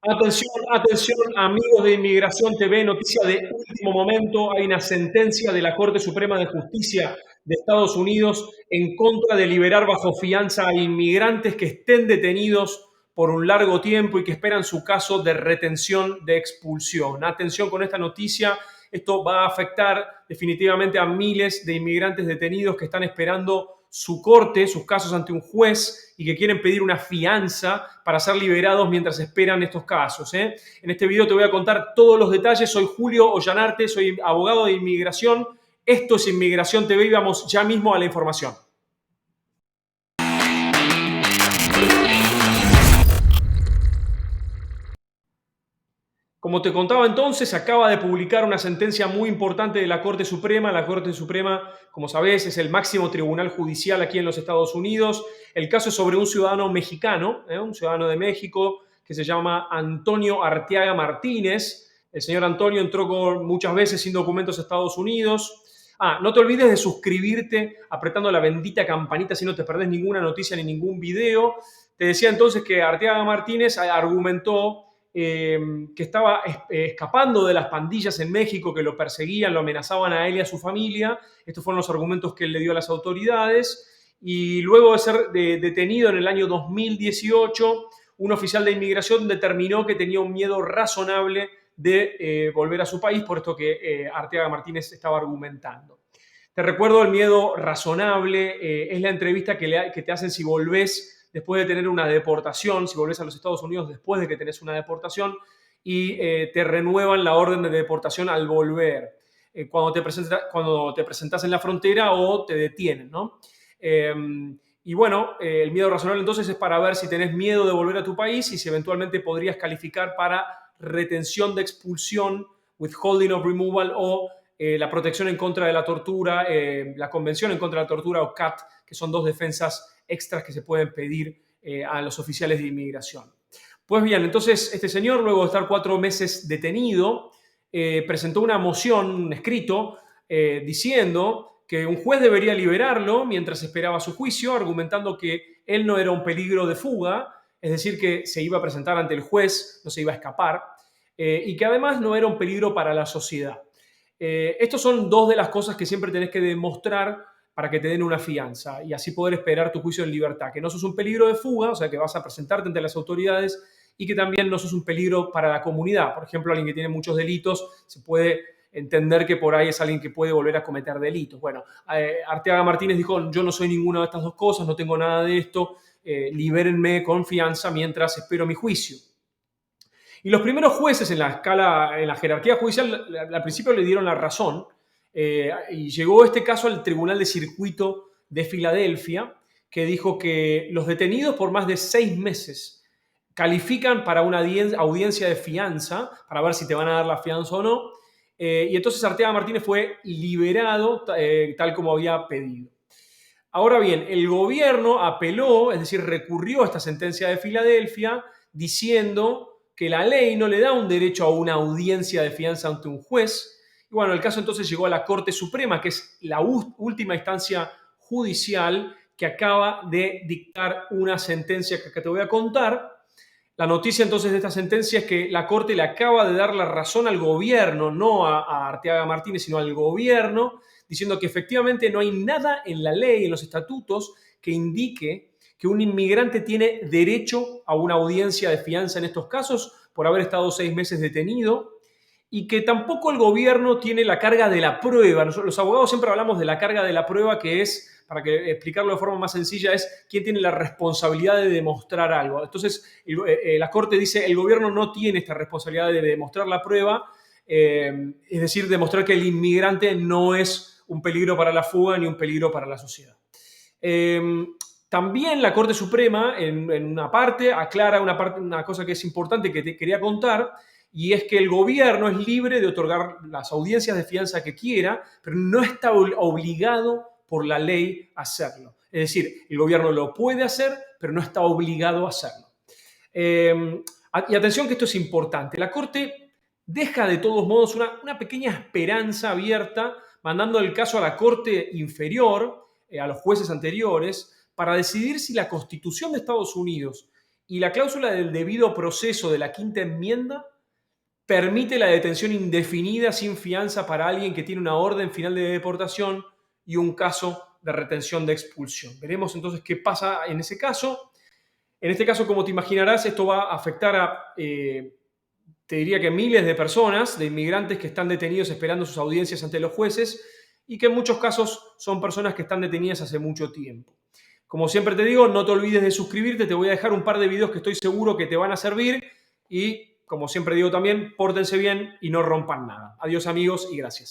Atención, atención, amigos de Inmigración TV, noticia de último momento. Hay una sentencia de la Corte Suprema de Justicia de Estados Unidos en contra de liberar bajo fianza a inmigrantes que estén detenidos por un largo tiempo y que esperan su caso de retención de expulsión. Atención con esta noticia. Esto va a afectar definitivamente a miles de inmigrantes detenidos que están esperando su corte, sus casos ante un juez y que quieren pedir una fianza para ser liberados mientras esperan estos casos. En este video te voy a contar todos los detalles. Soy Julio Ollanarte, soy abogado de inmigración. Esto es Inmigración TV y vamos ya mismo a la información. Como te contaba entonces, acaba de publicar una sentencia muy importante de la Corte Suprema. La Corte Suprema, como sabés, es el máximo tribunal judicial aquí en los Estados Unidos. El caso es sobre un ciudadano mexicano, un ciudadano de México que se llama Antonio Arteaga Martínez. El señor Antonio entró muchas veces sin documentos a Estados Unidos. No te olvides de suscribirte apretando la bendita campanita si no te perdés ninguna noticia ni ningún video. Te decía entonces que Arteaga Martínez argumentó que estaba escapando de las pandillas en México que lo perseguían, lo amenazaban a él y a su familia. Estos fueron los argumentos que él le dio a las autoridades. Y luego de ser detenido en el año 2018, un oficial de inmigración determinó que tenía un miedo razonable de volver a su país, por esto que Arteaga Martínez estaba argumentando. Te recuerdo el miedo razonable, es la entrevista que te hacen si volvés después de tener una deportación, si volvés a los Estados Unidos después de que tenés una deportación y te renuevan la orden de deportación al volver, cuando te presentás en la frontera o te detienen, ¿no? Y bueno, el miedo razonable entonces es para ver si tenés miedo de volver a tu país y si eventualmente podrías calificar para retención de expulsión, withholding of removal o la protección en contra de la tortura, la Convención en contra de la tortura o CAT, que son dos defensas extras que se pueden pedir a los oficiales de inmigración. Pues bien, entonces este señor, luego de estar 4 meses detenido, presentó una moción, un escrito, diciendo que un juez debería liberarlo mientras esperaba su juicio, argumentando que él no era un peligro de fuga, es decir, que se iba a presentar ante el juez, no se iba a escapar, y que además no era un peligro para la sociedad. Estos son dos de las cosas que siempre tenés que demostrar para que te den una fianza y así poder esperar tu juicio en libertad. Que no sos un peligro de fuga, o sea, que vas a presentarte ante las autoridades y que también no sos un peligro para la comunidad. Por ejemplo, alguien que tiene muchos delitos, se puede entender que por ahí es alguien que puede volver a cometer delitos. Bueno, Arteaga Martínez dijo, yo no soy ninguna de estas dos cosas, no tengo nada de esto, libérenme con fianza mientras espero mi juicio. Y los primeros jueces en la escala, en la jerarquía judicial, al principio le dieron la razón y llegó este caso al Tribunal de Circuito de Filadelfia, que dijo que los detenidos por más de 6 meses califican para una audiencia de fianza, para ver si te van a dar la fianza o no, y entonces Arteaga Martínez fue liberado tal como había pedido. Ahora bien, el gobierno apeló, es decir, recurrió a esta sentencia de Filadelfia diciendo que la ley no le da un derecho a una audiencia de fianza ante un juez. Y bueno, el caso entonces llegó a la Corte Suprema, que es la última instancia judicial que acaba de dictar una sentencia que te voy a contar. La noticia entonces de esta sentencia es que la Corte le acaba de dar la razón al gobierno, no a Arteaga Martínez, sino al gobierno, diciendo que efectivamente no hay nada en la ley, en los estatutos, que indique que un inmigrante tiene derecho a una audiencia de fianza en estos casos por haber estado 6 meses detenido y que tampoco el gobierno tiene la carga de la prueba. Nosotros, los abogados siempre hablamos de la carga de la prueba, que es, para que explicarlo de forma más sencilla, es quién tiene la responsabilidad de demostrar algo. Entonces, la Corte dice, el gobierno no tiene esta responsabilidad de demostrar la prueba, es decir, demostrar que el inmigrante no es un peligro para la fuga ni un peligro para la sociedad. También la Corte Suprema, en una parte, aclara una cosa que es importante que te quería contar, y es que el gobierno es libre de otorgar las audiencias de fianza que quiera, pero no está obligado por la ley a hacerlo. Es decir, el gobierno lo puede hacer, pero no está obligado a hacerlo. Y atención que esto es importante. La Corte deja de todos modos una pequeña esperanza abierta, mandando el caso a la Corte inferior, a los jueces anteriores, para decidir si la Constitución de Estados Unidos Y la cláusula del debido proceso de la quinta enmienda permite la detención indefinida sin fianza para alguien que tiene una orden final de deportación y un caso de retención de expulsión. Veremos entonces qué pasa en ese caso. En este caso, como te imaginarás, esto va a afectar a, te diría que miles de personas, de inmigrantes que están detenidos esperando sus audiencias ante los jueces y que en muchos casos son personas que están detenidas hace mucho tiempo. Como siempre te digo, no te olvides de suscribirte, te voy a dejar un par de videos que estoy seguro que te van a servir y, como siempre digo también, pórtense bien y no rompan nada. Adiós amigos y gracias.